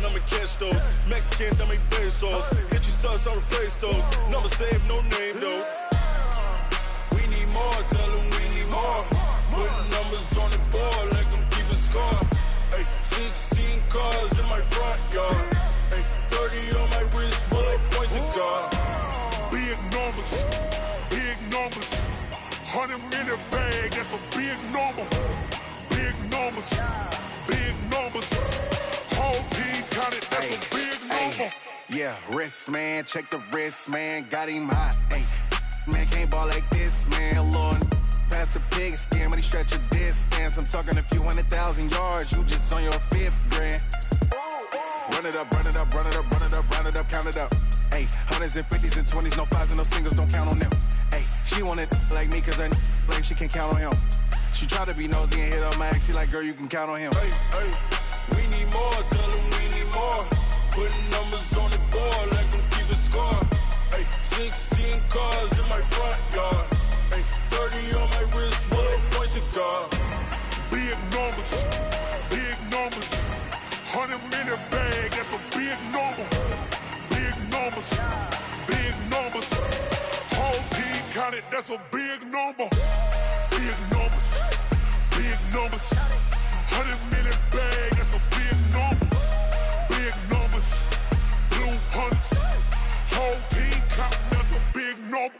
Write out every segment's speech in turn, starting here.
I'ma catch those. Mexican, dummy pesos. Hit you sus, I'll replace those. Number save, no name though. We need more, tell them we need more. Putting numbers on the board, let them keep a score. Ay, 16 cars in my front yard. Ay, 30 on my wrist, bullet point to God. Big numbers, big numbers. 100 in the bag, that's a big number. Big numbers, big numbers. Whole team counted, that's a big number. Yeah, wrist man, check the wrist man, got him hot. Ay, man can't ball like this, man. Lord, past the pig skin when he stretch a distance. I'm talking a few 100,000 yards, you just on your 5th grand. Run it up, run it up, run it up, run it up, run it up, count it up. Ay, hundreds and 50s and 20s, no 5s and no singles, don't count on them. Ay, she wanted like me cause I like she can count on him. She tried to be nosy and hit on my ex, she like, girl, you can count on him. Hey, hey, we need more, tell them we need more. Putting numbers on the board, let them keep a score. Hey, 16 cars in my front yard. Hey, 30 on my wrist, bullet point to God. Big numbers, big numbers. 100 in the bag, that's a big number. Big numbers, big numbers. Whole team counted, that's a big number. Big numbers, big numbers. 100 in the bag, that's a big number. Big numbers, blue hunts. Whole team counting, that's a big number.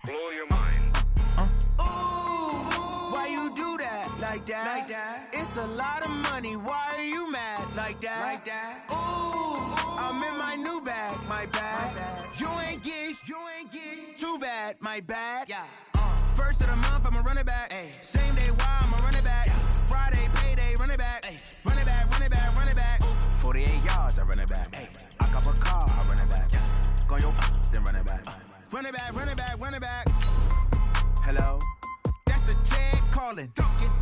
Blow your mind. Why you do that? Like that? Like that? It's a lot of money. Why are you mad? Like that? Like that? Ooh, I'm in my new bag. My bad. You ain't get. Too bad. My bad. Yeah. First of the month, I'ma run it back. Ay. Same day, why I'ma run it back. Yeah. Friday, payday, run it back. Ay. Run it back, run it back, run it back. 48 yards, I run it back. Ay. I cop a car, I run it back. Yeah. Go yo, then run it back. Run it back, run it back, run it back. Hello? That's the jag calling.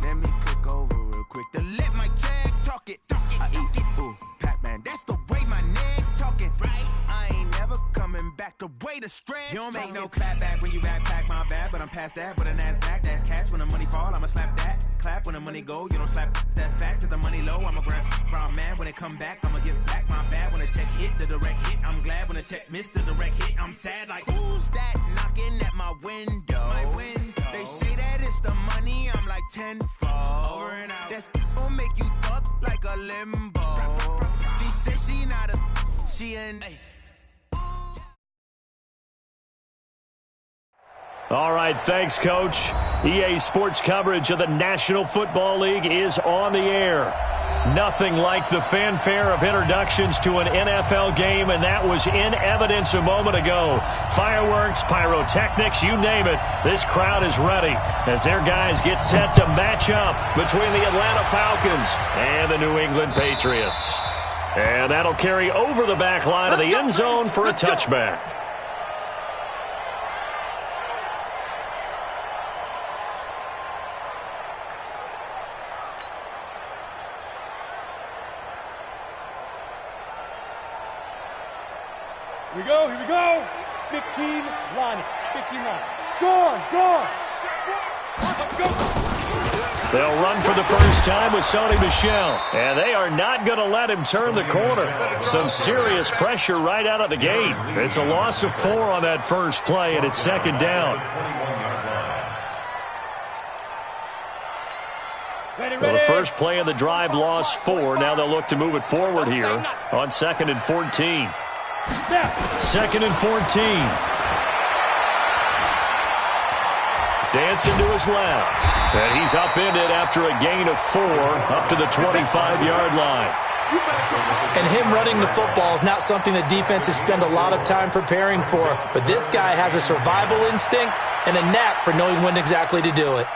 Let me click over real quick to let my jag talk it. I eat it, ooh, Pac-Man. That's the way my neck talking. Right? I ain't never coming back the way the stress. You don't make no clap back when you backpack, my bad, but I'm past that. With a NASDAQ, that's cash. When the money fall, I'ma slap that. Clap when the money go, you don't slap. That's facts. If the money low, I'ma grab brown man. When it come back, I'ma give back my bad. When the check hit, the direct hit. I'm glad when the check missed the direct hit. I'm sad like, who's that knocking at my window? My window. They say that it's the money, I'm like tenfold. Over and out. That's gon' make you up like a limbo. She said she not a, she an. All right, thanks, Coach. EA Sports coverage of the National Football League is on the air. Nothing like the fanfare of introductions to an NFL game, and that was in evidence a moment ago. Fireworks, pyrotechnics, you name it. This crowd is ready as their guys get set to match up between the Atlanta Falcons and the New England Patriots. And that'll carry over the back line of the end zone for a touchback. Here we go. 15 line. 15 line. Go. They'll run for the first time with Sony Michel, and they are not going to let him turn the corner. Some serious pressure right out of the gate. It's a loss of 4 on that first play, and it's second down. Well, the first play of the drive lost 4. Now they'll look to move it forward here on 2nd and 14. 2nd and 14. Dancing to his left. And he's upended after a gain of 4 up to the 25-yard line. And him running the football is not something that defenses spend a lot of time preparing for. But this guy has a survival instinct and a knack for knowing when exactly to do it.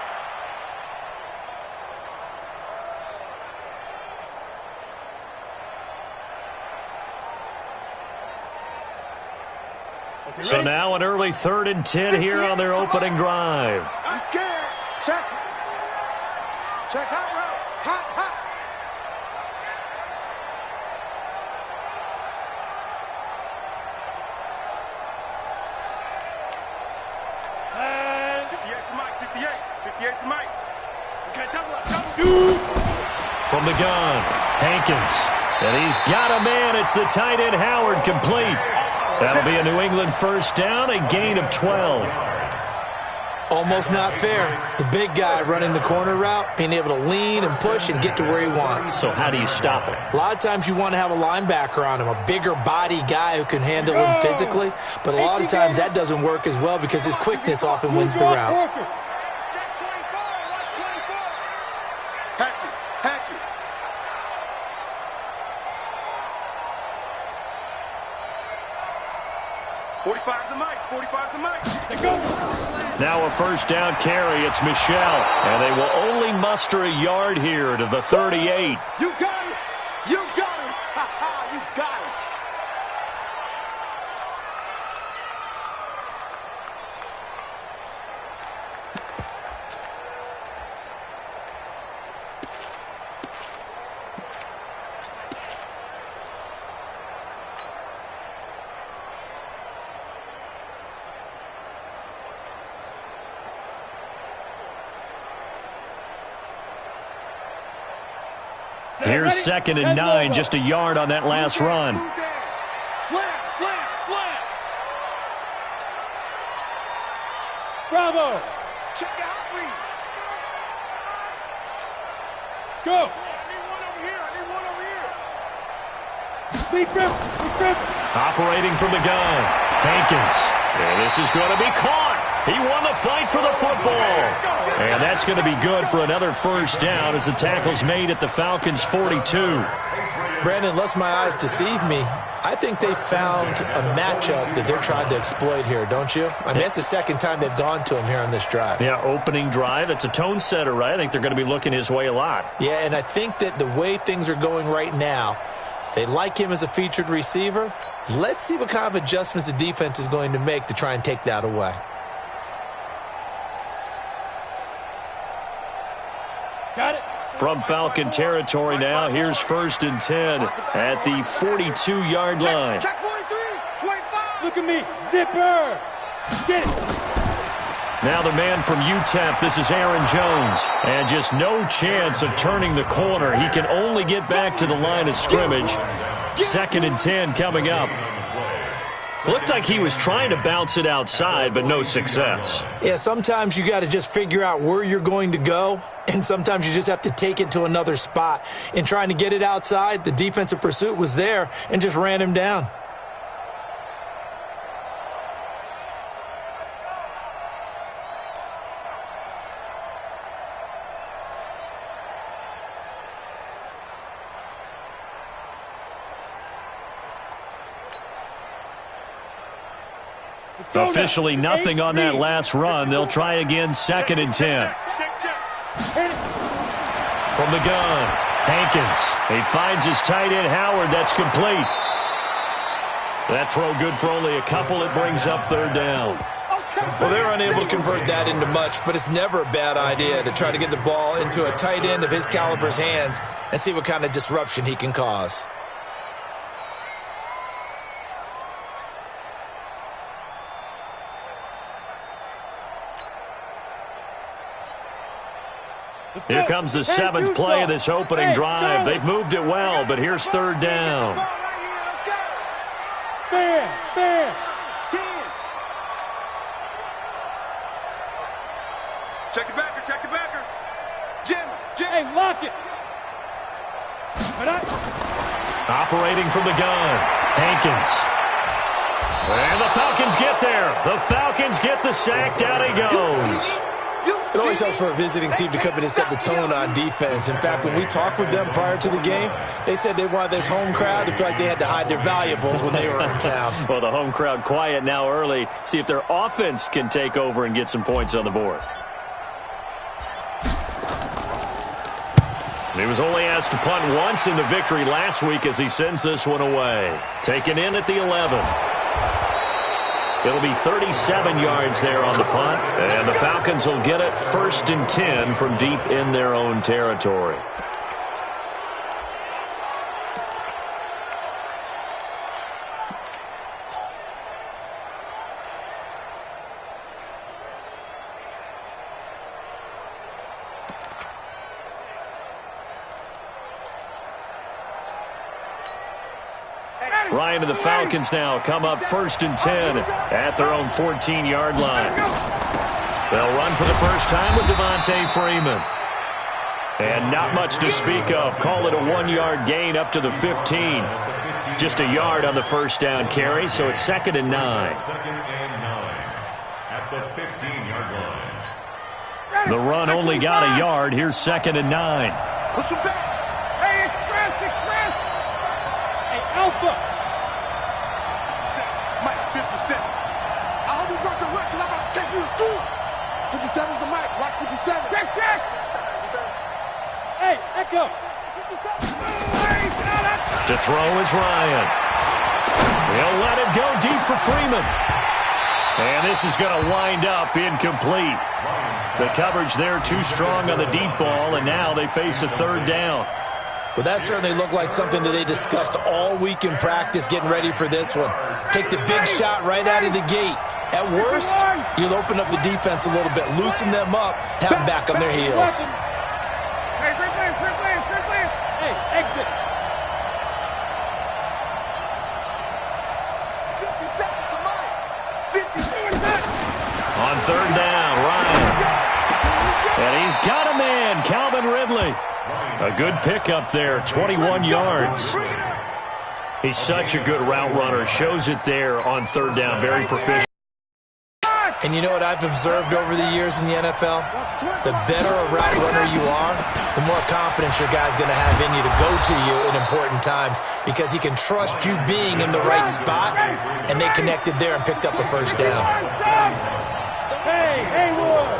So now an early 3rd and 10 here on their opening drive. I'm scared. Check. Check hot route. Hot. From the gun, Hankins. And he's got a man. It's the tight end, Howard, complete. That'll be a New England first down, a gain of 12. Almost not fair. The big guy running the corner route, being able to lean and push and get to where he wants. So how do you stop it? A lot of times you want to have a linebacker on him, a bigger body guy who can handle him physically. But a lot of times that doesn't work as well because his quickness often wins the route. Now a first down carry. It's Michelle. And they will only muster a yard here to the 38. You got it. You got it. Ha-ha, you got it. Here's 2nd and 9, just a yard on that last run. Slam, slam, slam. Bravo. Check the hot read. Go. I need one over here. I need one over here. Lead grip. Lead grip. Operating from the gun, Hankins. And this is going to be caught. He won the fight for the football. And that's going to be good for another first down as the tackle's made at the Falcons' 42. Brandon, unless my eyes deceive me, I think they found a matchup that they're trying to exploit here, don't you? I mean, that's the second time they've gone to him here on this drive. Yeah, opening drive. It's a tone setter, right? I think they're going to be looking his way a lot. Yeah, and I think that the way things are going right now, they like him as a featured receiver. Let's see what kind of adjustments the defense is going to make to try and take that away. Got it. From Falcon territory now, here's 1st and 10 at the 42-yard line. Check 43, 25. Look at me. Zipper. Get it. Now the man from UTEP, this is Aaron Jones. And just no chance of turning the corner. He can only get back to the line of scrimmage. 2nd and 10 coming up. Looked like he was trying to bounce it outside, but no success. Yeah, sometimes you got to just figure out where you're going to go, and sometimes you just have to take it to another spot. In trying to get it outside, the defensive pursuit was there and just ran him down. Officially nothing on that last run. They'll try again, 2nd and 10. From the gun, Hankins. He finds his tight end, Howard. That's complete. That throw good for only a couple. It brings up 3rd down. Well, they're unable to convert that into much, but it's never a bad idea to try to get the ball into a tight end of his caliber's hands and see what kind of disruption he can cause. Here comes the 7th play of this opening drive. They've moved it well, but here's 3rd down. Stand. 10. Check the backer. Jim. Hey, lock it. Operating from the gun, Hankins. And the Falcons get there. The Falcons get the sack. Down he goes. It always helps for a visiting team to come in and set the tone on defense. In fact, when we talked with them prior to the game, they said they wanted this home crowd to feel like they had to hide their valuables when they were in town. Well, the home crowd quiet now early. See if their offense can take over and get some points on the board. He was only asked to punt once in the victory last week as he sends this one away. Taken in at the 11. It'll be 37 yards there on the punt, and the Falcons will get it 1st and 10 from deep in their own territory. Ryan and the Falcons now come up 1st and 10 at their own 14-yard line. They'll run for the first time with Devontae Freeman. And not much to speak of. Call it a 1-yard gain up to the 15. Just a yard on the first down carry, so it's 2nd and 9. At the 15-yard line. The run only got a yard. Here's 2nd and 9. Push him back. Hey, express. Hey, Alpha. Mike, 57. I hope you brought your left because I'm about to take you to school. 57's the mic. Rock 57. Check. Hey, Echo. 57. To throw is Ryan. He'll let it go deep for Freeman. And this is going to wind up incomplete. The coverage there too strong on the deep ball, and now they face a 3rd down. Well, that certainly looked like something that they discussed all week in practice getting ready for this one. Take the big shot right out of the gate. At worst, you'll open up the defense a little bit, loosen them up, have them back on their heels. Hey, exit. 57's the mic. 57. On 3rd down, Ryan. And he's got a man, Calvin Ridley. A good pickup there, 21 yards. He's such a good route runner. Shows it there on 3rd down, very proficient. And you know what I've observed over the years in the NFL? The better a route runner you are, the more confidence your guy's going to have in you to go to you in important times because he can trust you being in the right spot, and they connected there and picked up a 1st down. Hey, Haywood.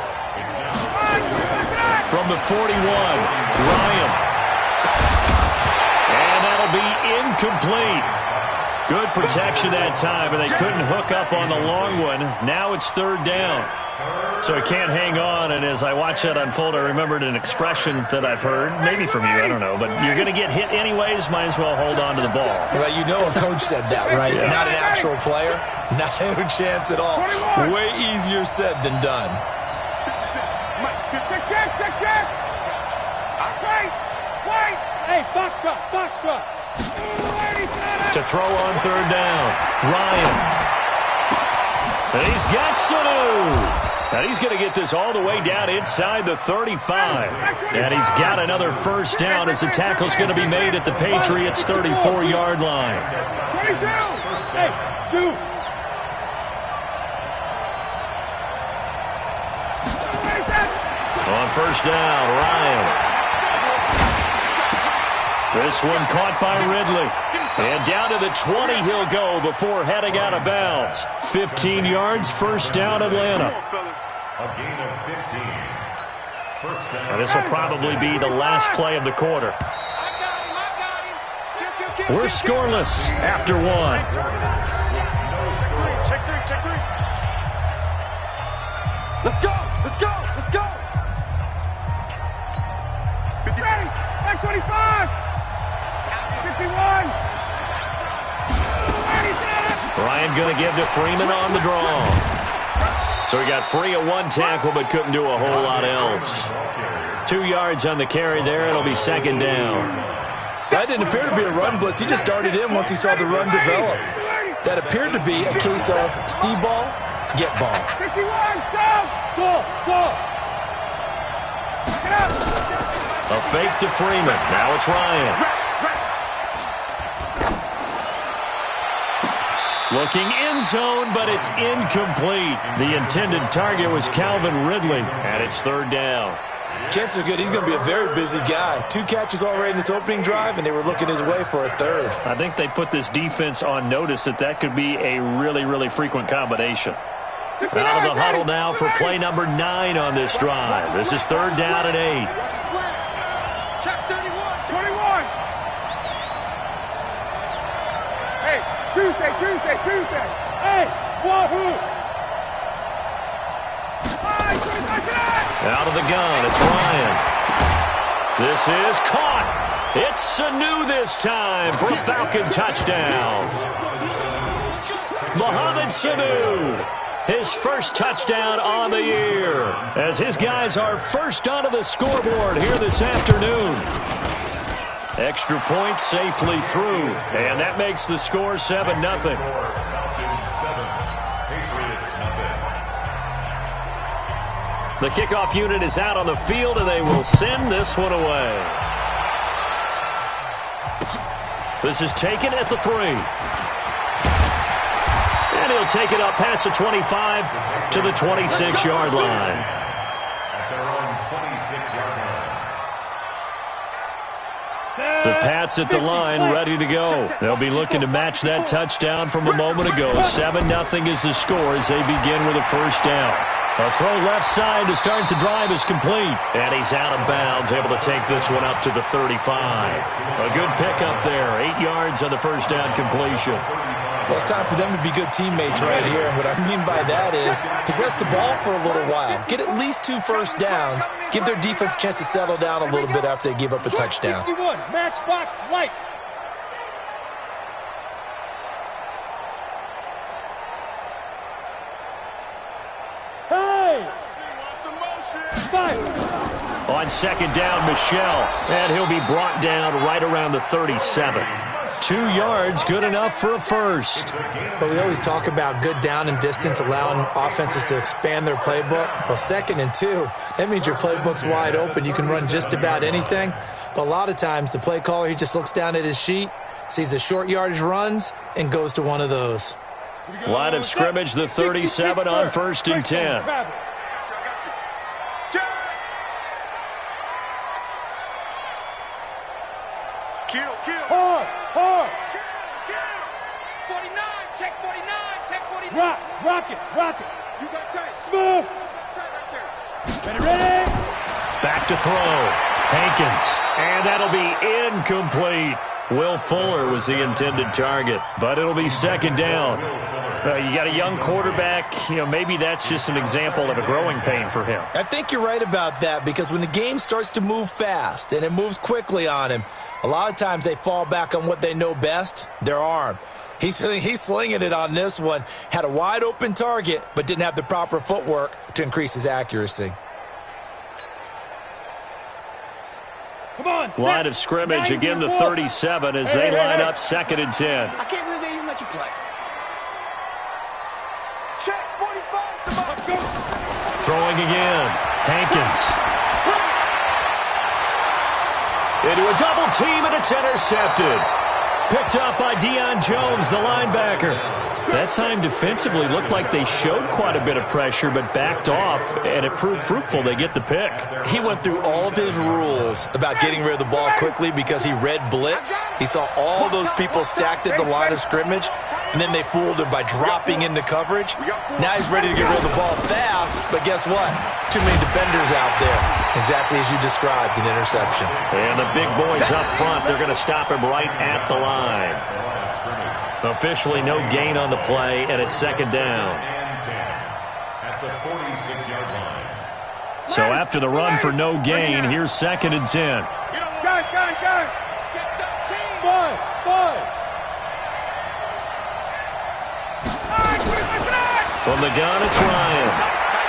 From the 41, Ryan. And that'll be incomplete. Good protection that time, and they couldn't hook up on the long one. Now it's 3rd down. So he can't hang on, and as I watch that unfold, I remembered an expression that I've heard, maybe from you, I don't know, but you're going to get hit anyways, might as well hold on to the ball. Well, you know a coach said that, right? Yeah. Not an actual player. Not a chance at all. Way easier said than done. Check. Wait. Hey, Foxtrot. To throw on 3rd down, Ryan. And he's got Sanu. And he's going to get this all the way down inside the 35. And he's got another 1st down as the tackle's going to be made at the Patriots' 34-yard line. 22. Hey, shoot. On 1st down, Ryan. This one caught by Ridley. And down to the 20 he'll go before heading out of bounds. 15 yards, 1st down, Atlanta. A gain of 15. First down. And this will probably be the last play of the quarter. We're scoreless after 1. Check three. Let's go. 25. 51. Ryan going to give to Freeman on the draw. So he got free of 1 tackle but couldn't do a whole lot else. 2 yards on the carry there. It'll be 2nd down. That didn't appear to be a run blitz. He just darted in once he saw the run develop. That appeared to be a case of see ball, get ball. 51. Go. Get up. A fake to Freeman. Now it's Ryan. Looking end zone, but it's incomplete. The intended target was Calvin Ridley, and it's 3rd down. Chances are good. He's going to be a very busy guy. 2 catches already in this opening drive, and they were looking his way for a 3rd. I think they put this defense on notice that could be a really, really frequent combination. Out of the huddle now for play number 9 on this drive. This is 3rd down and 8. Check 31. 21. Hey, Tuesday. Hey, wahoo. Out of the gun, it's Ryan. This is caught. It's Sanu this time for a Falcon touchdown. Mohamed Sanu, his first touchdown on the year, as his guys are first onto the scoreboard here this afternoon. Extra point safely through, and that makes the score 7-0. The kickoff unit is out on the field, and they will send this one away. This is taken at the 3. And he'll take it up past the 25 to the 26-yard line. At their own 26-yard line. The Pats at the line, ready to go. They'll be looking to match that touchdown from a moment ago. 7-0 is the score as they begin with a first down. A throw left side to start the drive is complete. And he's out of bounds, able to take this one up to the 35. A good pickup there. 8 yards on the first down completion. Well, it's time for them to be good teammates right here. And what I mean by that is possess the ball for a little while. Get at least 2 first downs. Give their defense a chance to settle down a little bit after they give up a touchdown. 61, matchbox lights. Hey! On second down, Michelle. And he'll be brought down right around the 37. 2 yards, good enough for a first. But we always talk about good down and distance, allowing offenses to expand their playbook. Well, 2nd and 2, that means your playbook's wide open. You can run just about anything. But a lot of times, the play caller, he just looks down at his sheet, sees the short yardage runs, and goes to one of those. Line of scrimmage, the 37 on 1st and 10. Hard. 49, check 49, check 49. Rock it. You got tight. Smooth. Ready. Back to throw. Hankins. And that'll be incomplete. Will Fuller was the intended target, but it'll be 2nd down. You got a young quarterback. Maybe that's just an example of a growing pain for him. I think you're right about that, because when the game starts to move fast and it moves quickly on him, a lot of times they fall back on what they know best, their arm. He's slinging it on this one. Had a wide open target, but didn't have the proper footwork to increase his accuracy. Come on. Line of scrimmage, again the 37 as they line up 2nd and 10. I can't believe they even let you play. Check 45. Let's go. Throwing again. Hankins. Into a double team, and it's intercepted. Picked up by Deion Jones, the linebacker. That time defensively looked like they showed quite a bit of pressure, but backed off, and it proved fruitful. They get the pick. He went through all of his rules about getting rid of the ball quickly because he read blitz. He saw all those people stacked at the line of scrimmage, and then they fooled him by dropping into coverage. Now he's ready to get rid of the ball fast, but guess what? Too many defenders out there. Exactly as you described, an interception. And the big boys up front, they're going to stop him right at the line. Officially no gain on the play, and it's 2nd down. At the 46-yard line. So after the run for no gain, here's 2nd and 10. Go. From the gun, it's Ryan.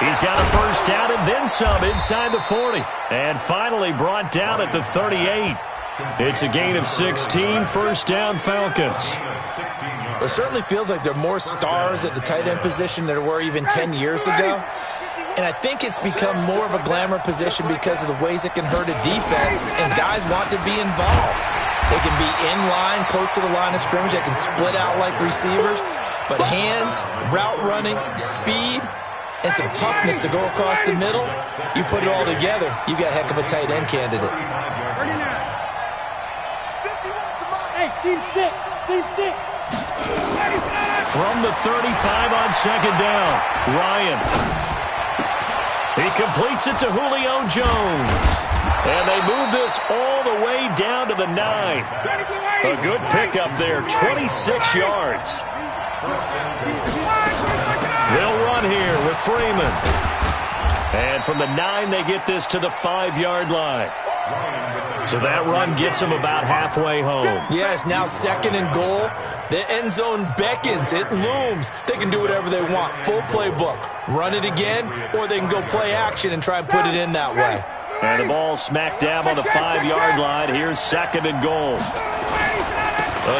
He's got a first down and then some inside the 40. And finally brought down at the 38. It's a gain of 16, first down Falcons. It certainly feels like there are more stars at the tight end position than there were even 10 years ago. And I think it's become more of a glamour position because of the ways it can hurt a defense, and guys want to be involved. They can be in line, close to the line of scrimmage. They can split out like receivers. But hands, route running, speed, and some toughness to go across the middle, you put it all together, you got a heck of a tight end candidate. Hey, seam 6. From the 35 on 2nd down, Ryan. He completes it to Julio Jones. And they move this all the way down to the 9. A good pickup there, 26 yards. They'll run here with Freeman. And from the 9, they get this to the 5-yard line. So that run gets them about halfway home. Yeah, it's now 2nd and goal. The end zone beckons. It looms. They can do whatever they want. Full playbook. Run it again, or they can go play action and try and put it in that way. And the ball smack dab on the 5-yard line. Here's 2nd and goal.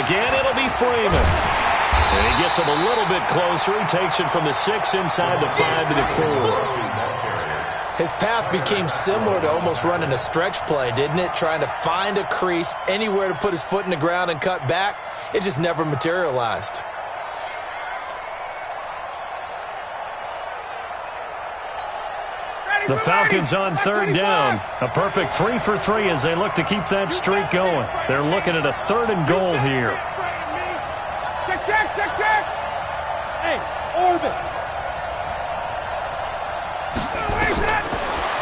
Again, it'll be Freeman. And he gets him a little bit closer. He takes it from the 6 inside the 5 to the 4. His path became similar to almost running a stretch play, didn't it? Trying to find a crease, anywhere to put his foot in the ground and cut back. It just never materialized. The Falcons on 3rd down. A perfect 3 for 3 as they look to keep that streak going. They're looking at a 3rd and goal here. Check. Hey, orbit.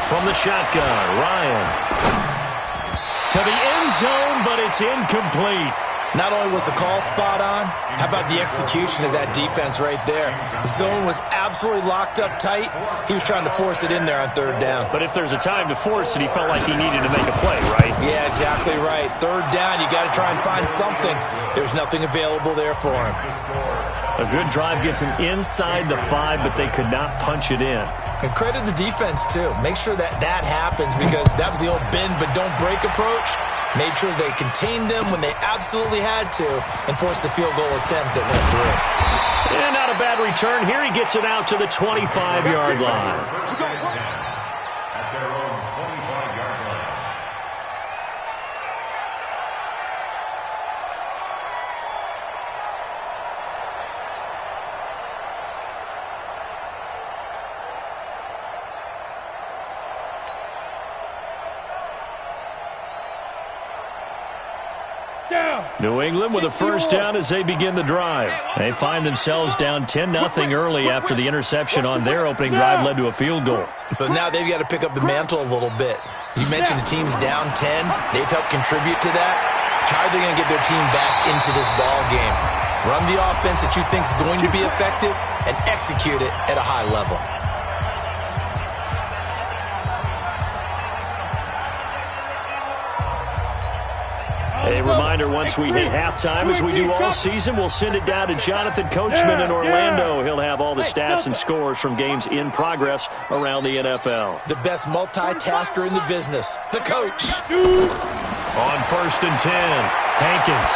From the shotgun, Ryan. To the end zone, but it's incomplete. Not only was the call spot on, how about the execution of that defense right there? The zone was absolutely locked up tight. He was trying to force it in there on 3rd down. But if there's a time to force it, he felt like he needed to make a play, right? Yeah, exactly right. 3rd down, you got to try and find something. There's nothing available there for him. A good drive gets him inside the 5, but they could not punch it in. And credit the defense, too. Make sure that happens because that was the old bend but don't break approach. Made sure they contained them when they absolutely had to and forced the field goal attempt that went through. And not a bad return. Here he gets it out to the 25-yard line. New England with a 1st down as they begin the drive. They find themselves down 10-0 early after the interception on their opening drive led to a field goal. So now they've got to pick up the mantle a little bit. You mentioned the team's down 10. They've helped contribute to that. How are they going to get their team back into this ball game? Run the offense that you think is going to be effective and execute it at a high level. A reminder, once we hit halftime, as we do all season, we'll send it down to Jonathan Coachman in Orlando. He'll have all the stats and scores from games in progress around the NFL. The best multitasker in the business, the coach. On 1st and 10, Hankins.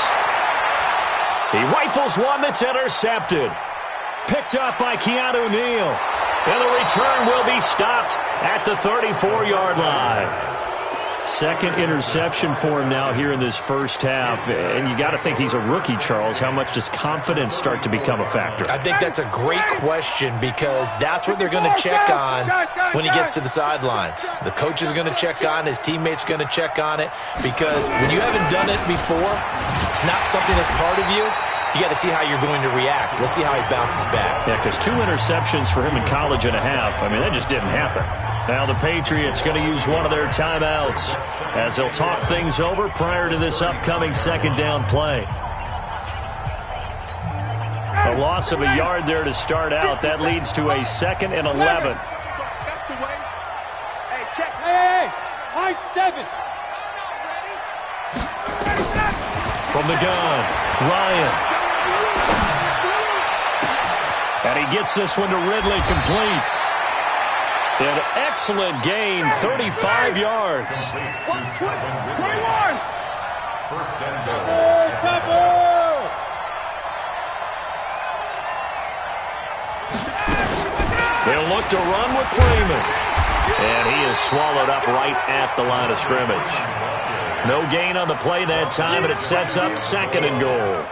He rifles one that's intercepted. Picked up by Keanu Neal. And the return will be stopped at the 34-yard line. 2nd interception for him now here in this 1st half. And you got to think he's a rookie, Charles. How much does confidence start to become a factor? I think that's a great question because that's what they're going to check on when he gets to the sidelines. The coach is going to check on, his teammates going to check on it because when you haven't done it before, it's not something that's part of you. You got to see how you're going to react. Let's see how he bounces back. Yeah, because 2 interceptions for him in college and a half. I mean, that just didn't happen. Now the Patriots going to use one of their timeouts as they'll talk things over prior to this upcoming 2nd down play. A loss of a yard there to start out. That leads to a 2nd and 11. That's the way. Hey, check. Hey, high 7. From the gun, Ryan. And he gets this one to Ridley complete. An excellent gain, 35 yards. 21. 1st and goal. They'll look to run with Freeman. And he is swallowed up right at the line of scrimmage. No gain on the play that time, and it sets up 2nd and goal.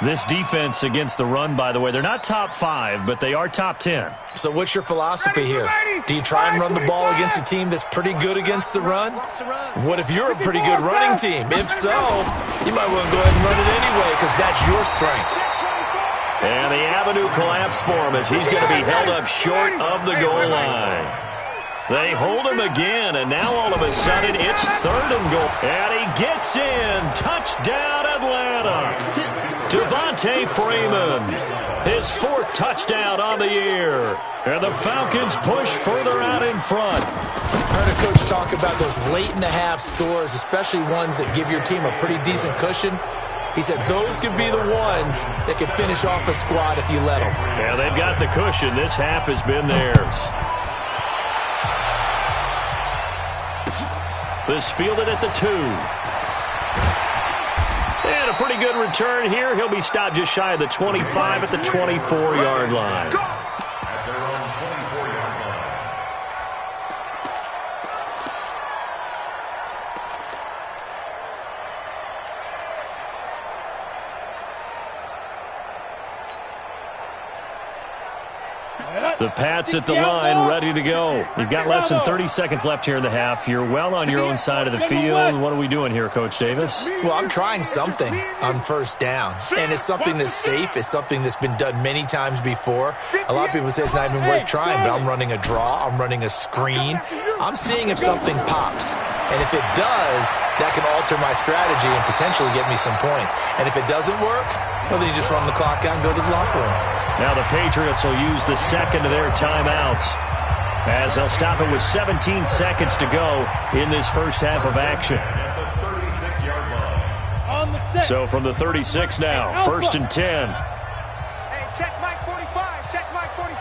This defense against the run, by the way, they're not top 5, but they are top 10. So what's your philosophy here? Do you try and run the ball against a team that's pretty good against the run? What if you're a pretty good running team? If so, you might want to go ahead and run it anyway because that's your strength. And the avenue collapsed for him as he's going to be held up short of the goal line. They hold him again, and now all of a sudden it's 3rd and goal. And he gets in. Touchdown, Atlanta. Devontae Freeman, his 4th touchdown on the year. And the Falcons push further out in front. I heard a coach talk about those late-in-the-half scores, especially ones that give your team a pretty decent cushion. He said those could be the ones that can finish off a squad if you let them. Yeah, they've got the cushion. This half has been theirs. This fielded at the 2. And a pretty good return here. He'll be stopped just shy of the 25 at the 24-yard line. At their own 24-yard line. The Pats at the line, ready to go. You've got less than 30 seconds left here in the half. You're well on your own side of the field. What are we doing here, Coach Davis? Well, I'm trying something on first down, and it's something that's safe. It's something that's been done many times before. A lot of people say it's not even worth trying, but I'm running a draw. I'm running a screen. I'm seeing if something pops, and if it does, that can alter my strategy and potentially get me some points. And if it doesn't work, well, then you just run the clock out and go to the locker room. Now the Patriots will use the second of their timeouts as they'll stop it with 17 seconds to go in this first half of action. So from the 36 now, 1st and 10. Hey, check Mike 45. Check Mike 45.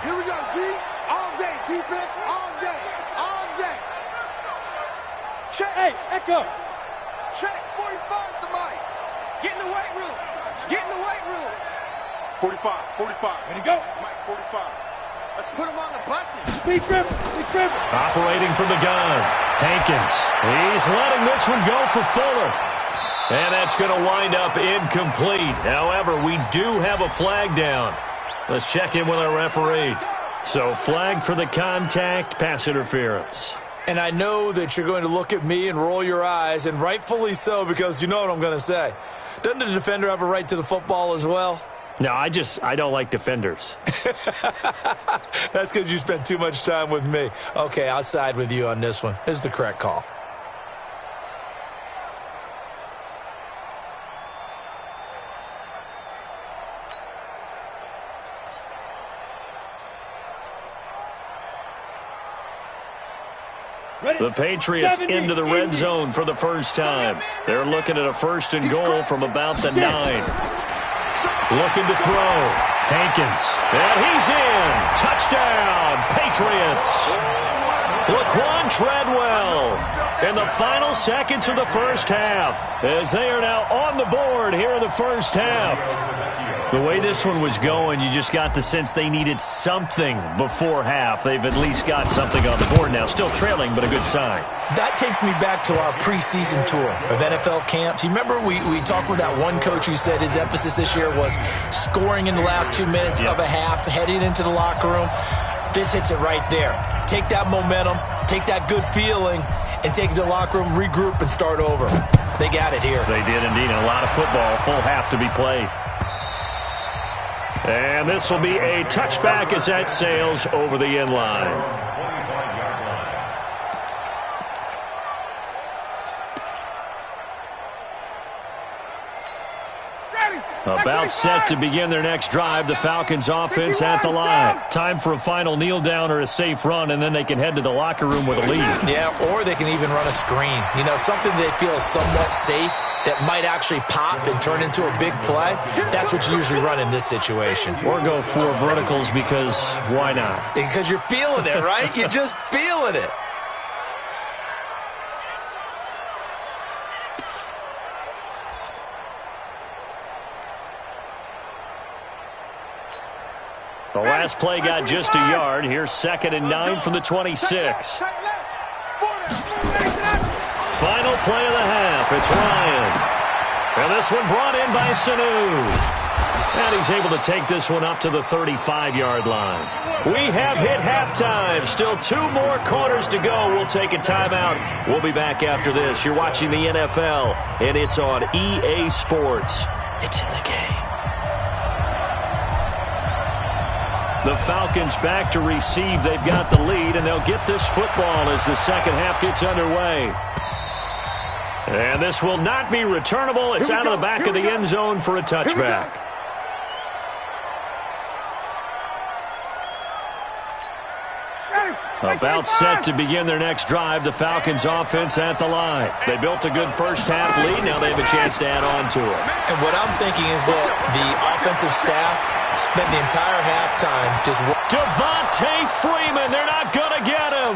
Here we go, D. All day. Defense all day. All day. Check. Hey, Echo. Check. 45 to Mike. Get in the weight room. Get in the weight room. 45. 45. Ready to go. Mike 45. Let's put him on the buses. Speed grip. Speed grip. Operating from the gun, Hankins. He's letting this one go for Fuller. And that's going to wind up incomplete. However, we do have a flag down. Let's check in with our referee. So flag for the contact, pass interference. And I know that you're going to look at me and roll your eyes, and rightfully so, because you know what I'm going to say. Doesn't the defender have a right to the football as well? No, I don't like defenders. That's because you spent too much time with me. Okay, I'll side with you on this one. This is the correct call. The Patriots into the red zone for the first time. They're looking at a 1st and goal from about the 9. Looking to throw. Hankins. And he's in. Touchdown, Patriots. Laquan Treadwell in the final seconds of the first half as they are now on the board here in the first half. The way this one was going, you just got the sense they needed something before half. They've at least got something on the board now. Still trailing, but a good sign. That takes me back to our preseason tour of NFL camps. You remember we talked with that one coach who said his emphasis this year was scoring in the last 2 minutes of a half, heading into the locker room. This hits it right there. Take that momentum, take that good feeling, and take it to the locker room, regroup, and start over. They got it here. They did indeed, and a lot of football, full half to be played. And this will be a touchback as that sails over the end line. About set to begin their next drive, the Falcons offense at the line. Time for a final kneel down or a safe run, and then they can head to the locker room with a lead. Yeah, or they can even run a screen. You know, something they feel somewhat safe that might actually pop and turn into a big play. That's what you usually run in this situation. Or go 4 verticals because why not? Because you're feeling it, right? You're just feeling it. The last play got just a yard. Here's 2nd and 9 from the 26. Final play of the half. It's Ryan. And this one brought in by Sanu. And he's able to take this one up to the 35-yard line. We have hit halftime. Still 2 more quarters to go. We'll take a timeout. We'll be back after this. You're watching the NFL, and it's on EA Sports. It's in the game. The Falcons back to receive. They've got the lead, and they'll get this football as the second half gets underway. And this will not be returnable. It's out of the back of the end zone for a touchback. About set to begin their next drive, the Falcons offense at the line. They built a good first half lead. Now they have a chance to add on to it. And what I'm thinking is that the offensive staff spent the entire halftime just... Devontae Freeman, they're not going to get him.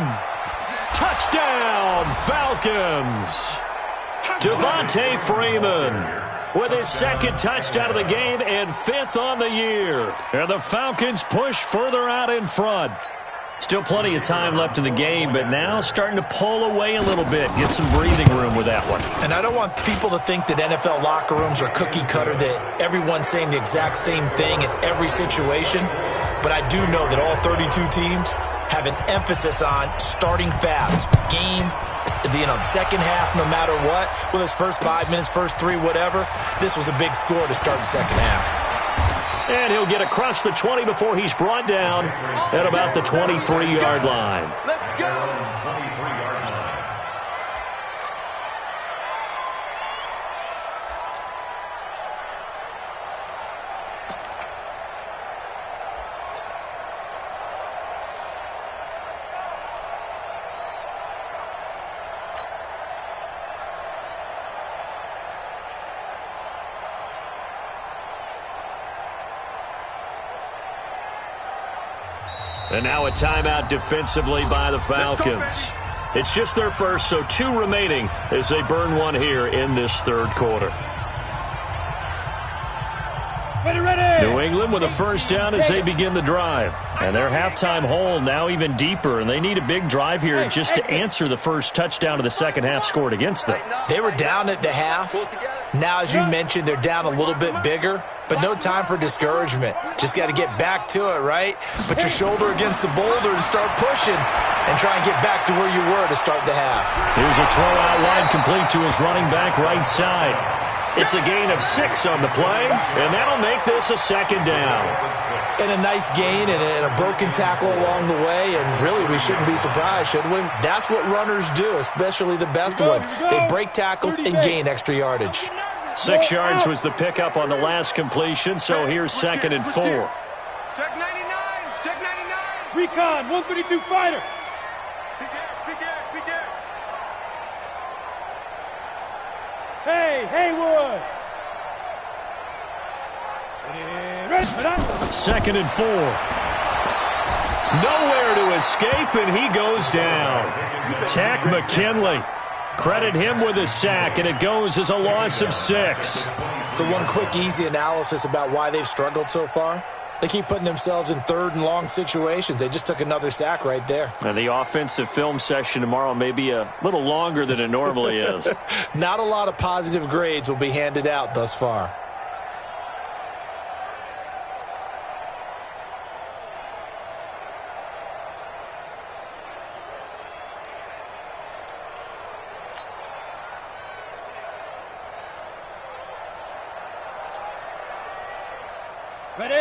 Touchdown, Falcons! Devontae Freeman with his second touchdown of the game and 5th on the year. And the Falcons push further out in front. Still plenty of time left in the game, but now starting to pull away a little bit. Get some breathing room with that one. And I don't want people to think that NFL locker rooms are cookie cutter, that everyone's saying the exact same thing in every situation. But I do know that all 32 teams have an emphasis on starting fast. Game, the second half, no matter what, whether it's first 5 minutes, first 3, whatever, this was a big score to start the second half. And he'll get across the 20 before he's brought down at about the 23-yard line. Let's go. 23-yard line. And now a timeout defensively by the Falcons. It's just their first, so 2 remaining as they burn one here in this third quarter. New England with a first down as they begin the drive. And their halftime hole now even deeper, and they need a big drive here just to answer the first touchdown of the second half scored against them. They were down at the half. Now, as you mentioned, they're down a little bit bigger, but no time for discouragement. Just got to get back to it, right? Put your shoulder against the boulder and start pushing and try and get back to where you were to start the half. Here's a throw out wide complete to his running back right side. It's a gain of 6 on the play, and that'll make this a second down. And a nice gain and a broken tackle along the way, and really we shouldn't be surprised, should we? That's what runners do, especially the best ones. They break tackles and gain extra yardage. 6 yards was the pickup on the last completion, so here's 2nd and 4. Check 99. Check 99. Recon, 132 fighter. Hey, Haywood. 2nd and 4. Nowhere to escape, and he goes down. Tack McKinley. Credit him with a sack, and it goes as a loss of 6. So one quick, easy analysis about why they've struggled so far. They keep putting themselves in third and long situations. They just took another sack right there. And the offensive film session tomorrow may be a little longer than it normally is. Not a lot of positive grades will be handed out thus far.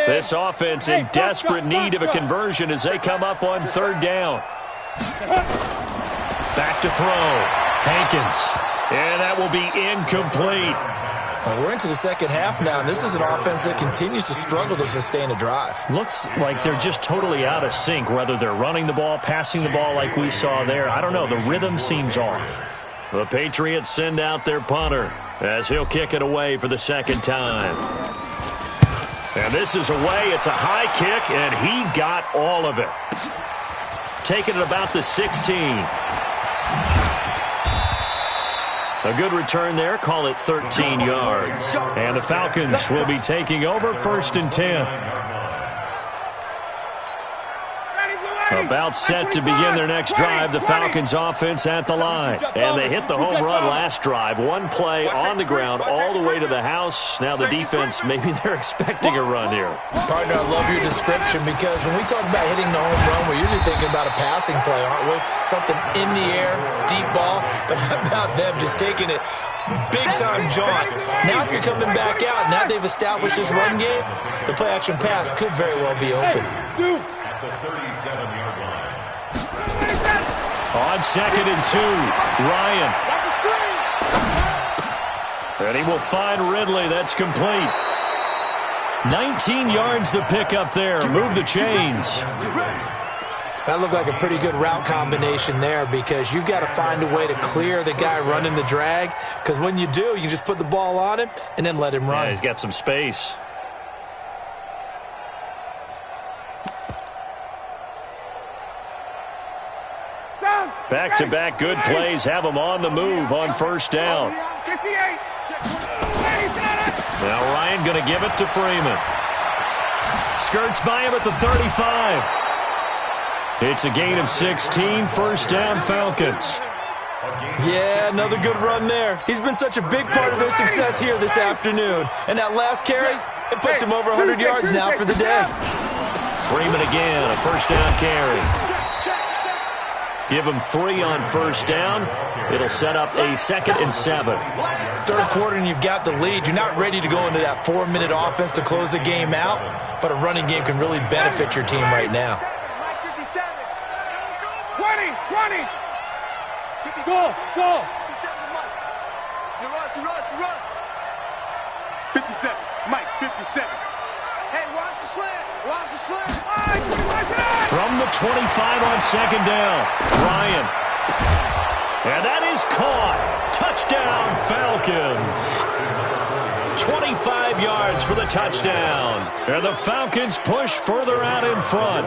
This offense in desperate need of a conversion as they come up on 3rd down. Back to throw. Hankins. And that will be incomplete. Well, we're into the second half now, and this is an offense that continues to struggle to sustain a drive. Looks like they're just totally out of sync, whether they're running the ball, passing the ball like we saw there. I don't know. The rhythm seems off. The Patriots send out their punter as he'll kick it away for the second time. And this is away. It's a high kick, and he got all of it. Taking it about the 16. A good return there. Call it 13 yards. And the Falcons will be taking over 1st and 10. About set to begin their next drive, the Falcons offense at the line. And they hit the home run last drive. One play on the ground all the way to the house. Now the defense, maybe they're expecting a run here. Partner, I love your description because when we talk about hitting the home run, we're usually thinking about a passing play, aren't we? Something in the air, deep ball. But how about them just taking it big-time jaunt? Now if you're coming back out, now they've established this run game, the play-action pass could very well be open. At the 37-yard line. On 2nd and 2, Ryan. And he will find Ridley. That's complete. 19 yards the pickup there. Move the chains. That looked like a pretty good route combination there because you've got to find a way to clear the guy running the drag, because when you do, you just put the ball on him and then let him run. Yeah, he's got some space. Back-to-back good plays have them on the move on first down. 58. Now Ryan going to give it to Freeman. Skirts by him at the 35. It's a gain of 16, first down Falcons. Yeah, another good run there. He's been such a big part of their success here this afternoon. And that last carry, it puts him over 100 yards now for the day. Freeman again, a first down carry. Give him 3 on first down. It'll set up a 2nd and 7. Third quarter and you've got the lead. You're not ready to go into that 4-minute offense to close the game out, but a running game can really benefit your team right now. 20. Go. You run. 57. Mike, 57. Hey, watch the slant. From the 25 on second down, Ryan. And that is caught. Touchdown, Falcons. 25 yards for the touchdown. And the Falcons push further out in front.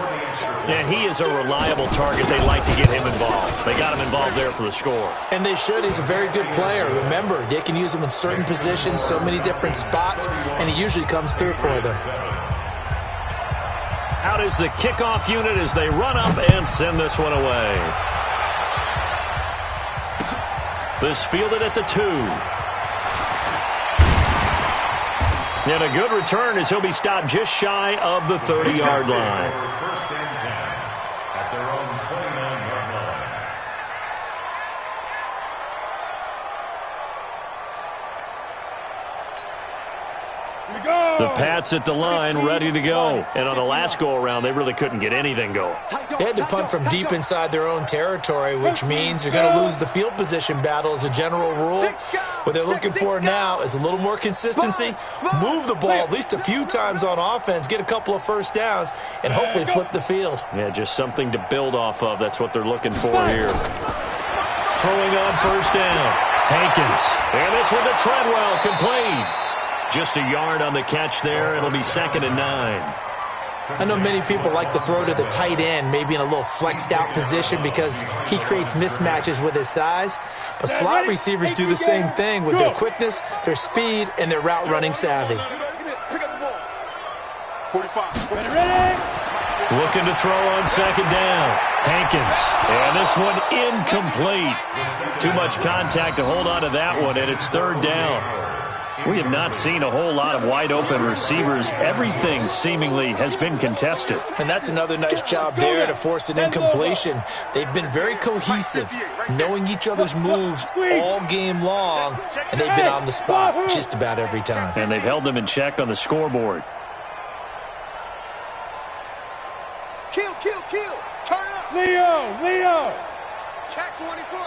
And he is a reliable target. They like to get him involved. They got him involved there for the score. And they should. He's a very good player. Remember, they can use him in certain positions, so many different spots, and he usually comes through for them. Out is the kickoff unit as they run up and send this one away. This fielded at the 2. And a good return as he'll be stopped just shy of the 30-yard line. First and 10 at their own 29-yard line. The Pats at the line, ready to go. And on the last go-around, they really couldn't get anything going. They had to punt from deep inside their own territory, which means you're going to lose the field position battle as a general rule. What they're looking for now is a little more consistency, move the ball at least a few times on offense, get a couple of first downs, and hopefully flip the field. Yeah, just something to build off of. That's what they're looking for here. Throwing on first down, Hankins. And this one to Treadwell, complete. Just a yard on the catch there. It'll be 2nd and 9. I know many people like to throw to the tight end, maybe in a little flexed out position because he creates mismatches with his size. But slot receivers do the same thing with their quickness, their speed, and their route running savvy. 45. Looking to throw on second down. Hankins. And this one incomplete. Too much contact to hold on to that one, and it's 3rd down. We have not seen a whole lot of wide-open receivers. Everything seemingly has been contested. And that's another nice job there to force an incompletion. They've been very cohesive, knowing each other's moves all game long, and they've been on the spot just about every time. And they've held them in check on the scoreboard. Kill. Turn up. Leo. Check 24.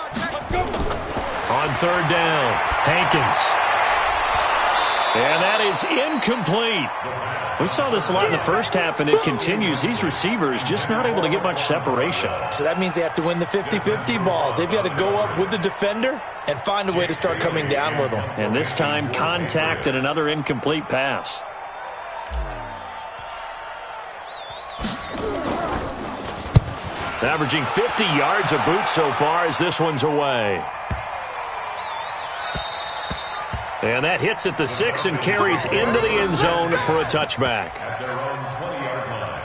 On 3rd down, Hankins. And that is incomplete. We saw this a lot in the first half, and it continues. These receivers just not able to get much separation. So that means they have to win the 50-50 balls. They've got to go up with the defender and find a way to start coming down with them. And this time, contact and another incomplete pass. Averaging 50 yards a boot so far as this one's away. And that hits at the 6 and carries into the end zone for a touchback. At their own 20-yard line.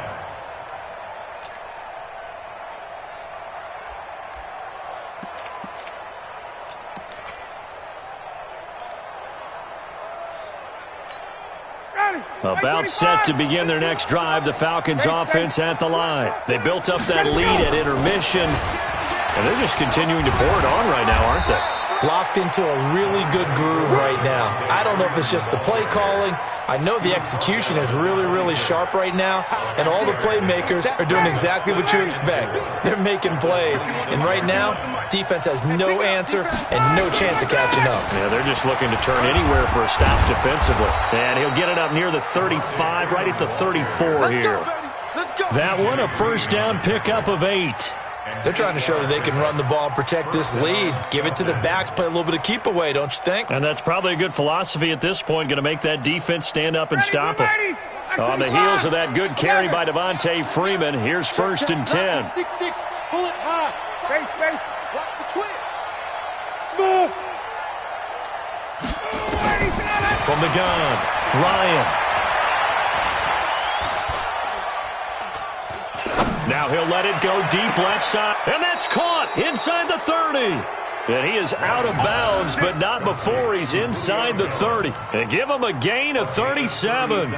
About set to begin their next drive, the Falcons offense at the line. They built up that lead at intermission, and they're just continuing to pour it on right now, aren't they? Locked into a really good groove right now. I don't know if it's just the play calling. I know the execution is really, really sharp right now, and all the playmakers are doing exactly what you expect. They're making plays, and right now, defense has no answer and no chance of catching up. Yeah, they're just looking to turn anywhere for a stop defensively. And he'll get it up near the 35, right at the 34 here. That one, a first down pickup of 8. They're trying to show that they can run the ball and protect this lead. Give it to the backs, play a little bit of keep away, don't you think? And that's probably a good philosophy at this point, going to make that defense stand up and stop it. On the heels of that good carry by Devontae Freeman, here's 1st and 10. 6-6. Pull it high. Base. Watch the twist. Smooth. From the gun, Ryan. Now he'll let it go deep left side. And that's caught inside the 30. And he is out of bounds, but not before he's inside the 30. And give him a gain of 37.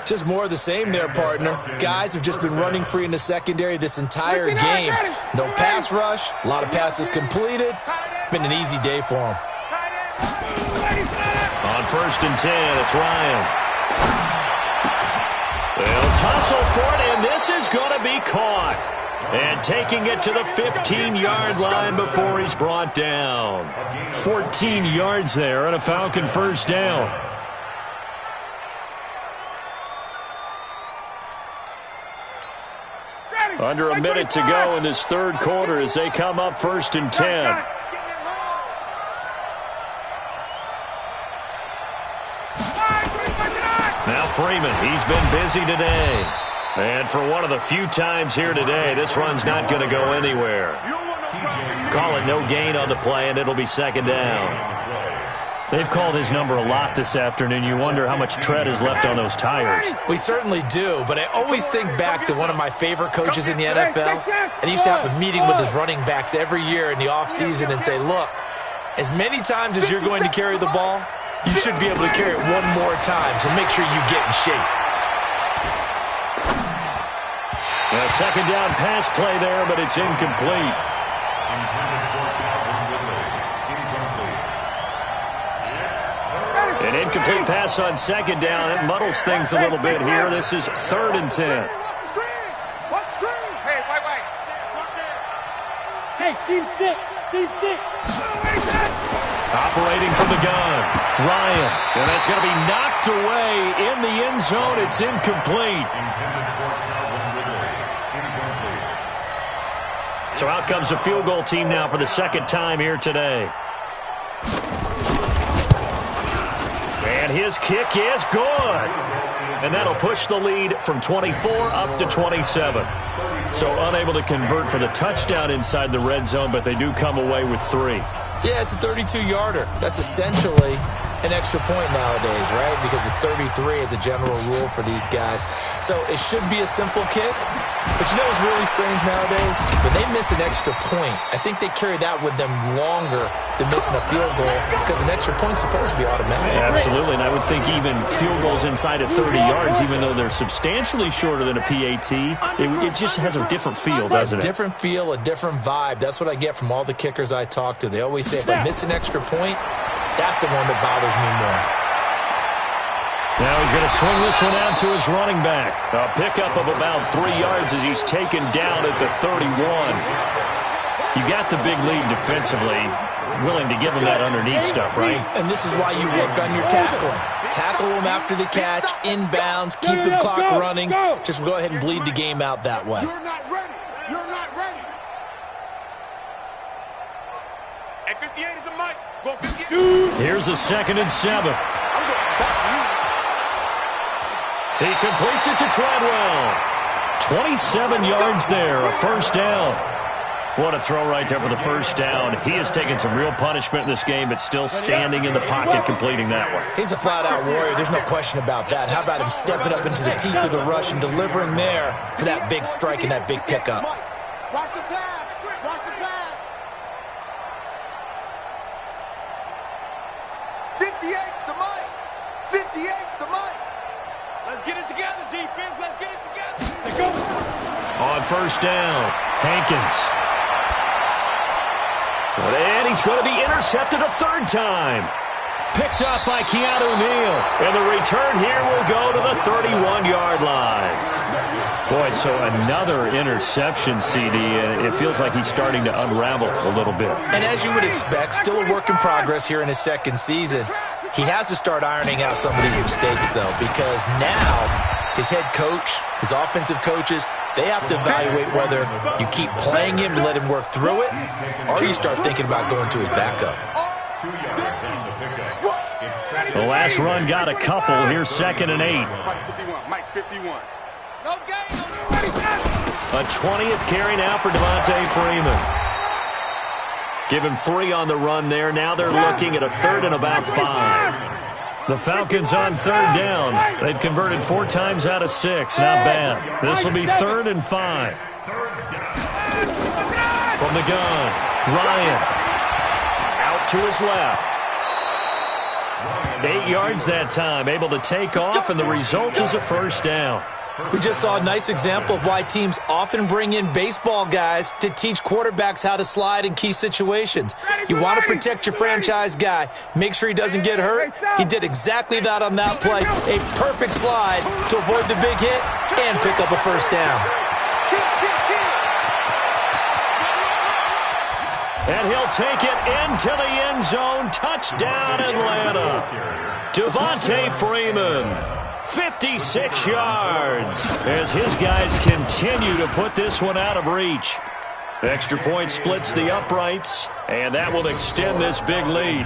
Just more of the same there, partner. Guys have just been running free in the secondary this entire game. No pass rush, a lot of passes completed. Been an easy day for him. On 1st and 10, it's Ryan. They'll tussle for it, and this is going to be caught. And taking it to the 15-yard line before he's brought down. 14 yards there and a Falcon first down. Under a minute to go in this third quarter as they come up 1st and 10. Now Freeman, he's been busy today. And for one of the few times here today, this run's not going to go anywhere. Call it no gain on the play, and it'll be 2nd down. They've called his number a lot this afternoon. You wonder how much tread is left on those tires. We certainly do, but I always think back to one of my favorite coaches in the NFL. And he used to have a meeting with his running backs every year in the offseason and say, look, as many times as you're going to carry the ball, you should be able to carry it one more time, so make sure you get in shape. A 2nd down pass play there, but it's incomplete. An incomplete pass on 2nd down. It muddles things a little bit here. This is 3rd and 10. Hey, Team 6. Team 6. Operating from the gun, Ryan. And that's going to be knocked away in the end zone. It's incomplete. So out comes a field goal team now for the 2nd time here today. And his kick is good. And that'll push the lead from 24 up to 27. So unable to convert for the touchdown inside the red zone, but they do come away with 3. Yeah, it's a 32-yarder. That's essentially an extra point nowadays, right? Because it's 33 as a general rule for these guys. So it should be a simple kick. But you know what's really strange nowadays? When they miss an extra point, I think they carry that with them longer than missing a field goal because an extra point's supposed to be automatic. Yeah, absolutely, and I would think even field goals inside of 30 yards, even though they're substantially shorter than a PAT, it just has a different feel, doesn't it? A different feel, a different vibe. That's what I get from all the kickers I talk to. They always say, if I miss an extra point, that's the one that bothers me more. Now he's going to swing this one out to his running back. A pickup of about 3 yards as he's taken down at the 31. You got the big lead defensively, willing to give him that underneath stuff, right? And this is why you work on your tackling. Tackle him after the catch, inbounds, keep the clock running. Just go ahead and bleed the game out that way. You're not ready. You're not ready. At 58 is a mic. Go 58. Here's a 2nd and 7. He completes it to Treadwell. 27 yards there, a first down. What a throw right there for the first down. He has taken some real punishment in this game, but still standing in the pocket, completing that one. He's a flat-out warrior. There's no question about that. How about him stepping up into the teeth of the rush and delivering there for that big strike and that big pickup? Watch the pass. Watch the pass. 58's the mic. 58's the mic. Let's get it together, defense. Let's get it together. Let's go. On first down, Hankins. And he's going to be intercepted a 3rd time. Picked up by Keanu Neal. And the return here will go to the 31-yard line. Boy, so another interception, CD, and it feels like he's starting to unravel a little bit. And as you would expect, still a work in progress here in his 2nd season. He has to start ironing out some of these mistakes, though, because now his head coach, his offensive coaches, they have to evaluate whether you keep playing him and let him work through it, or you start thinking about going to his backup. 2 yards on the pickup. The last run got a couple. Here's 2nd and 8. Mike 51. No game. A 20th carry now for Devontae Freeman. Give him 3 on the run there. Now they're looking at a 3rd and about 5. The Falcons on 3rd down. They've converted 4 times out of 6. Not bad. This will be 3rd and 5. From the gun, Ryan. Out to his left. 8 yards that time. Able to take off, and the result is a 1st down. We just saw a nice example of why teams often bring in baseball guys to teach quarterbacks how to slide in key situations. You want to protect your franchise guy. Make sure he doesn't get hurt. He did exactly that on that play. A perfect slide to avoid the big hit and pick up a 1st down. And he'll take it into the end zone. Touchdown, Atlanta. Devontae Freeman. 56 yards as his guys continue to put this one out of reach. Extra point splits the uprights, and that will extend this big lead.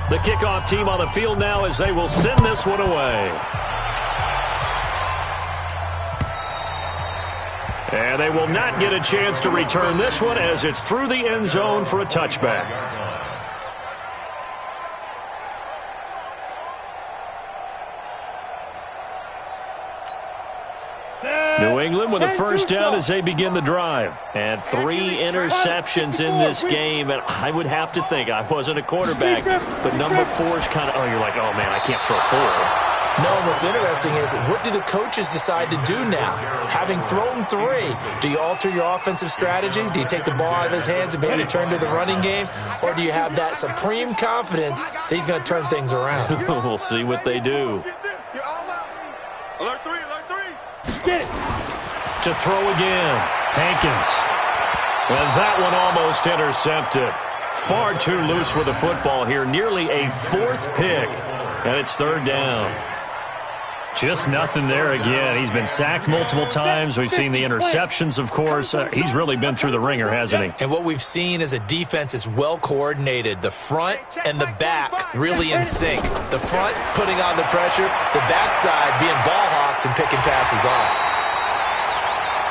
The kickoff team on the field now as they will send this one away. And they will not get a chance to return this one as it's through the end zone for a touchback. New England with a 1st down as they begin the drive. And 3 interceptions in this game. And I would have to think, I wasn't a quarterback, but number 4 is kind of, you're like, oh, man, I can't throw 4. No, what's interesting is, what do the coaches decide to do now? Having thrown 3, do you alter your offensive strategy? Do you take the ball out of his hands and maybe turn to the running game? Or do you have that supreme confidence that he's going to turn things around? We'll see what they do. Alert 3, alert 3. Get it. To throw again, Hankins. And that one almost intercepted. Far too loose with the football here. Nearly a 4th pick. And it's 3rd down. Just nothing there again. He's been sacked multiple times. We've seen the interceptions, of course. He's really been through the ringer, hasn't he? And what we've seen is a defense that's well coordinated. The front and the back really in sync. The front putting on the pressure. The backside being ball hawks and picking passes off.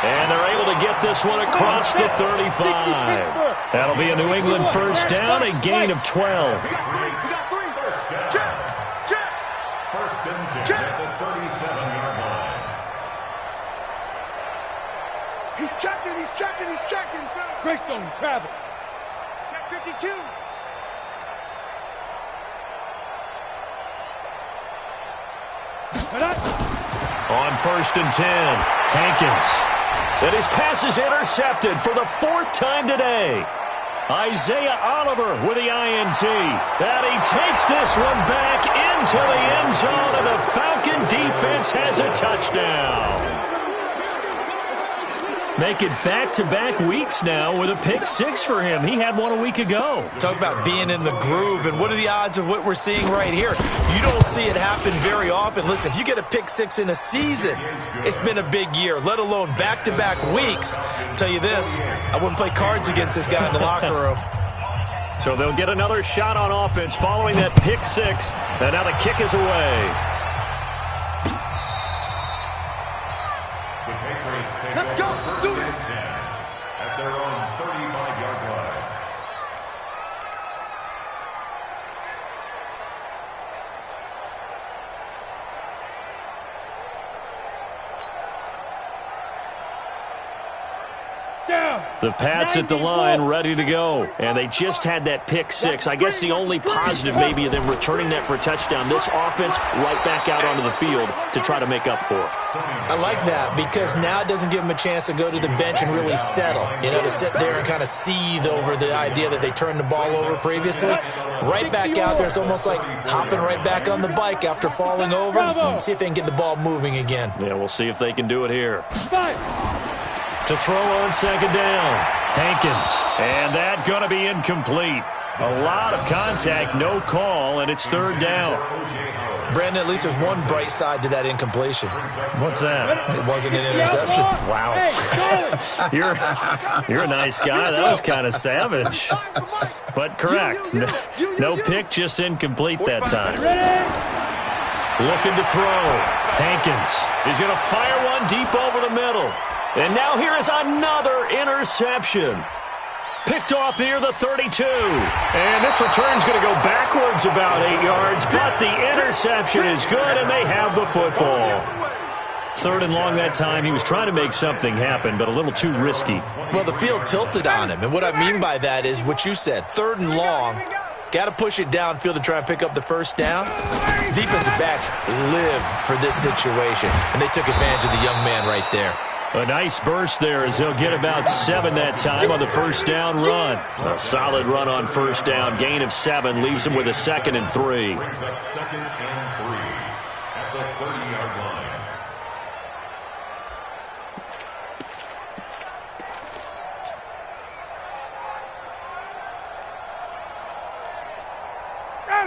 And they're able to get this one across the 35. That'll be a New England 1st down, a gain of 12. First and 10 at the 37-yard line. He's checking, he's checking, he's checking. Greystone, travel. Check 52. On 1st and 10, Hankins. And his pass is intercepted for the 4th time today. Isaiah Oliver with the INT. And he takes this one back into the end zone, and the Falcon defense has a touchdown. Make it back-to-back weeks now with a pick 6 for him. He had one a week ago. Talk about being in the groove, and what are the odds of what we're seeing right here? You don't see it happen very often. Listen, if you get a pick 6 in a season, it's been a big year, let alone back-to-back weeks. I'll tell you this, I wouldn't play cards against this guy in the locker room. So they'll get another shot on offense following that pick 6, and now the kick is away. The Patriots take over 1st and 10 at their own 35-yard line. The Pats at the line, ready to go. And they just had that pick 6. I guess the only positive maybe of them returning that for a touchdown. This offense right back out onto the field to try to make up for it. I like that because now it doesn't give them a chance to go to the bench and really settle. You know, to sit there and kind of seethe over the idea that they turned the ball over previously. Right back out there, it's almost like hopping right back on the bike after falling over. See if they can get the ball moving again. Yeah, we'll see if they can do it here. To throw on 2nd down, Hankins. And that going to be incomplete. A lot of contact, no call, and it's 3rd down. Brandon, at least there's one bright side to that incompletion. What's that? It wasn't an interception. Wow. You're a nice guy. That was kind of savage. But correct. No pick, just incomplete that time. Looking to throw. Hankins. He's going to fire one deep over the middle. And now here is another interception. Picked off near the 32. And this return's going to go backwards about 8 yards, but the interception is good, and they have the football. 3rd and long that time. He was trying to make something happen, but a little too risky. Well, the field tilted on him, and what I mean by that is what you said. 3rd and long, got to push it downfield to try and pick up the first down. Defensive backs live for this situation, and they took advantage of the young man right there. A nice burst there as he'll get about 7 that time on the first down run. A solid run on first down. Gain of 7 leaves him with a 2nd and 3. Brings up 2nd and 3 at the 30-yard line.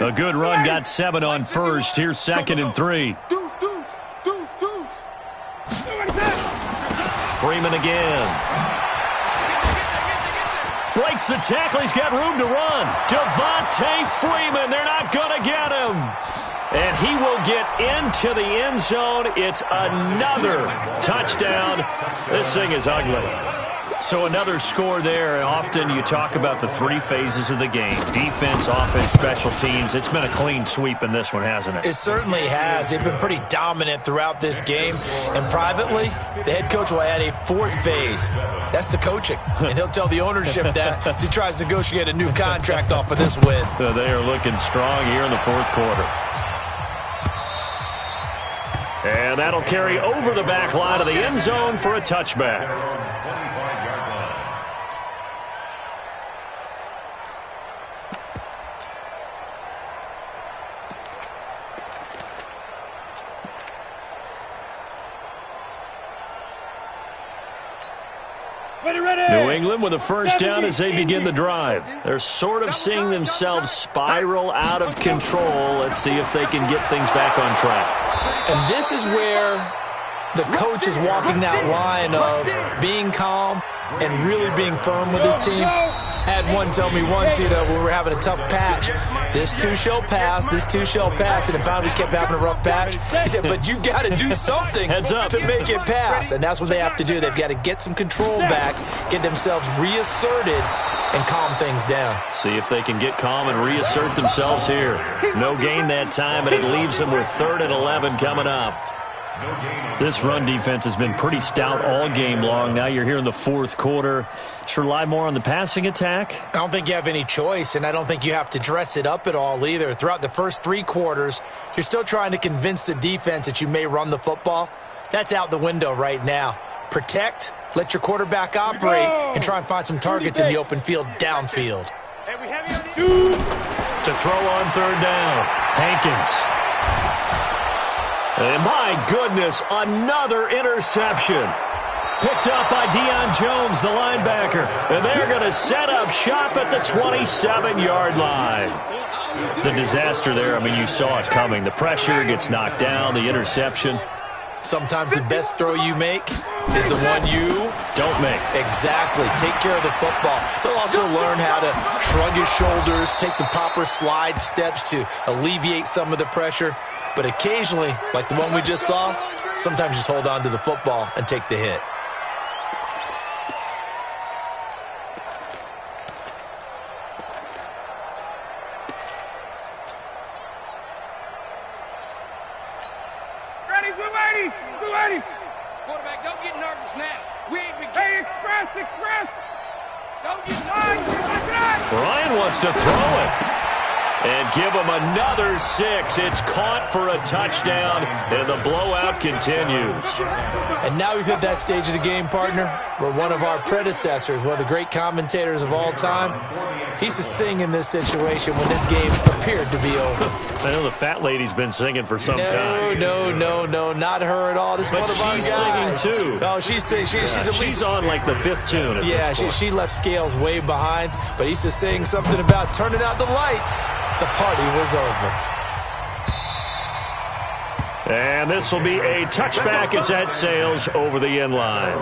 A good run, got 7 on first. Here's 2nd and 3. Freeman again. Breaks the tackle. He's got room to run. Devontae Freeman. They're not going to get him. And he will get into the end zone. It's another touchdown. This thing is ugly. So another score there, and often you talk about the 3 phases of the game. Defense, offense, special teams. It's been a clean sweep in this one, hasn't it? It certainly has. They've been pretty dominant throughout this game. And privately, the head coach will add a 4th phase. That's the coaching. And he'll tell the ownership that as he tries to negotiate a new contract off of this win. So they are looking strong here in the 4th quarter. And that'll carry over the back line of the end zone for a touchback. New England with a first down as they begin the drive. They're sort of seeing themselves spiral out of control. Let's see if they can get things back on track. And this is where the coach is walking that line of being calm and really being firm with his team. Had one tell me once, when we were having a tough patch, this too shall pass, this too shall pass, and it finally kept having a rough patch. He said, but you got to do something to make it pass, and that's what they have to do. They've got to get some control back, get themselves reasserted, and calm things down. See if they can get calm and reassert themselves here. No gain that time, and it leaves them with 3rd and 11 coming up. This run defense has been pretty stout all game long. Now you're here in the 4th quarter. Just rely more on the passing attack. I don't think you have any choice, and I don't think you have to dress it up at all either. Throughout the first 3 quarters, you're still trying to convince the defense that you may run the football. That's out the window right now. Protect, let your quarterback operate, and try and find some targets in the open field downfield. To throw on 3rd down, Hankins. And my goodness, another interception. Picked up by Deion Jones, the linebacker. And they're going to set up shop at the 27-yard line. The disaster there, you saw it coming. The pressure gets knocked down, the interception. Sometimes the best throw you make is the one you don't make. Exactly. Take care of the football. They'll also learn how to shrug his shoulders, take the proper slide steps to alleviate some of the pressure. But occasionally, like the one we just saw, sometimes just hold on to the football and take the hit. Ready, blue 80. Quarterback, don't get nervous now. We ain't been. Hey, express. Don't get nervous. Ryan wants to throw it. And give him another 6. It's caught for a touchdown, and the blowout continues. And now we've hit that stage of the game, partner, where one of our predecessors, one of the great commentators of all time, he used to sing in this situation when this game appeared to be over. I know the fat lady's been singing for some time. No, not her at all. This is one of our guys. She's singing too. Oh, she's on like the 5th tune. Yeah, she left Scales way behind, but he used to sing something about turning out the lights. The party was over. And this will be a touchback as that sails over the end line.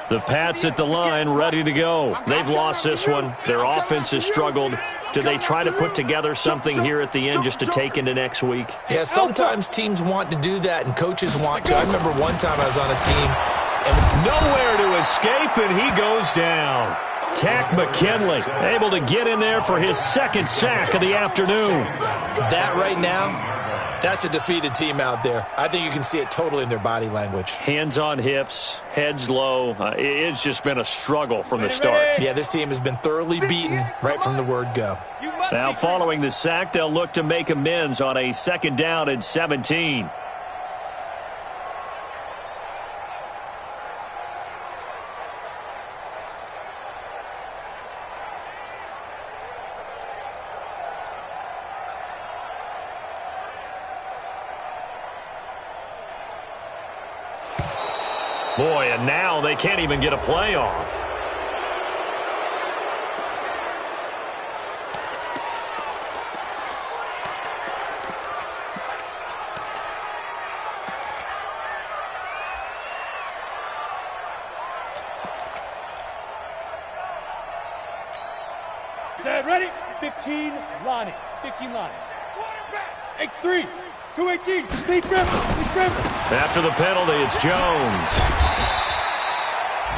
The Pats at the line, ready to go. They've lost this one. Their offense has struggled. Do they try to put together something here at the end just to take into next week? Yeah, sometimes teams want to do that, and coaches want to. I remember one time I was on a team. And nowhere to escape, and he goes down. Tack McKinley able to get in there for his second sack of the afternoon. That right now, that's a defeated team out there. I think you can see it totally in their body language. Hands on hips, heads low. It's just been a struggle from the start. Yeah, this team has been thoroughly beaten right from the word go. Now following the sack, they'll look to make amends on a 2nd down and 17. Boy, and now they can't even get a play off. Set, ready? 15, Lonnie. 15, Lonnie. X3, 218, Steve Griffin. After the penalty, it's Jones.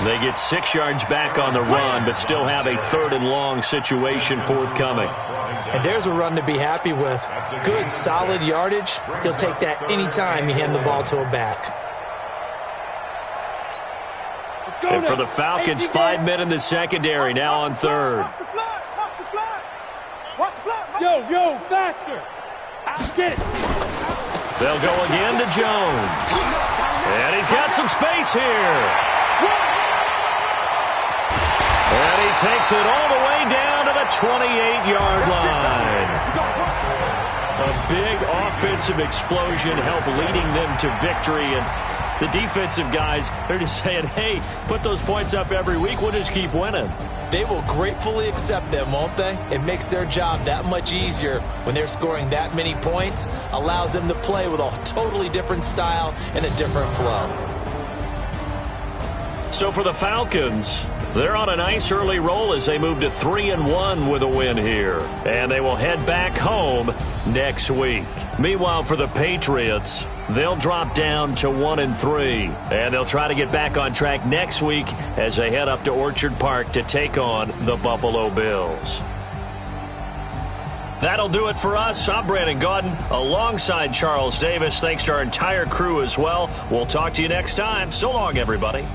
They get 6 yards back on the run, but still have a 3rd and long situation forthcoming. And there's a run to be happy with. Good, solid yardage. He'll take that anytime you hand the ball to a back. And for the Falcons, 5 men in the secondary, now on 3rd. Yo, faster. Get it. They'll go again to Jones. And he's got some space here. And he takes it all the way down to the 28-yard line. A big offensive explosion helped leading them to victory. And the defensive guys, they're just saying, hey, put those points up every week. We'll just keep winning. They will gratefully accept them, won't they? It makes their job that much easier when they're scoring that many points. Allows them to play with a totally different style and a different flow. So for the Falcons, they're on a nice early roll as they move to 3-1 with a win here. And they will head back home next week. Meanwhile, for the Patriots, they'll drop down to 1-3. And they'll try to get back on track next week as they head up to Orchard Park to take on the Buffalo Bills. That'll do it for us. I'm Brandon Gaudin alongside Charles Davis. Thanks to our entire crew as well. We'll talk to you next time. So long, everybody.